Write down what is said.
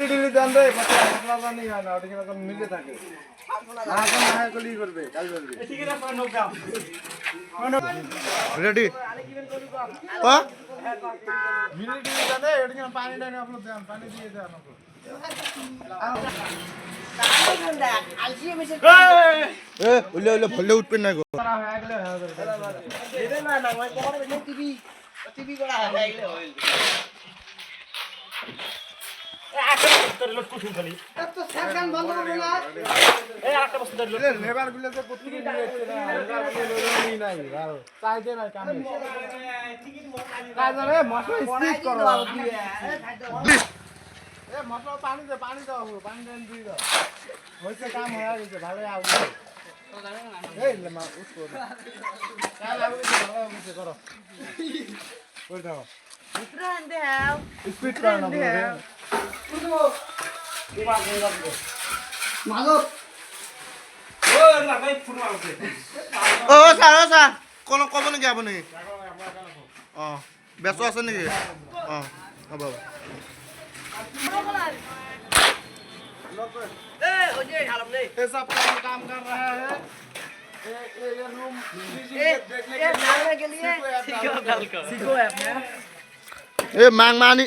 ডিলি দেন রে মশলা জানি হয় না ওটা কিরকম মিলে থাকে না কোন না কলি করবে কাজ করবে ঠিক আছে আপনারা নোক দাও রেডি পা মিলি ডিলি দেন রে এটা কিরকম পানি দেন আপনি দেন পানি দিয়ে দেন আপনি এ উল্লে উল্লে ভল্লে উঠবেন না গো তারা হয়ে গেলে হয়ে যাবে এটা না না ওই কোমরে টিভি টিভি করা হয়ে গেলে হয়ে যাবে লেবার গুলো তো প্রত্যেকে নাই চাইতে নাই কামে কাজরে মশলা স্পিড করো এ মশলা পানি দাও পানি দেন দিয়ে দাও হইছে কাম হয়ে গেছে ভালো আউছে এই মা উঠো কাল আউছে ভালো আউছে করো কই দাও স্পিড করো না ও স্যার কোন কব নেকি আপুনি অ ব্যস্ত আছে নেকি অ হ'ব ये सब काम कर रहा है ये रूम ये डालने के लिए सीखो ऐप में এ মাং মানি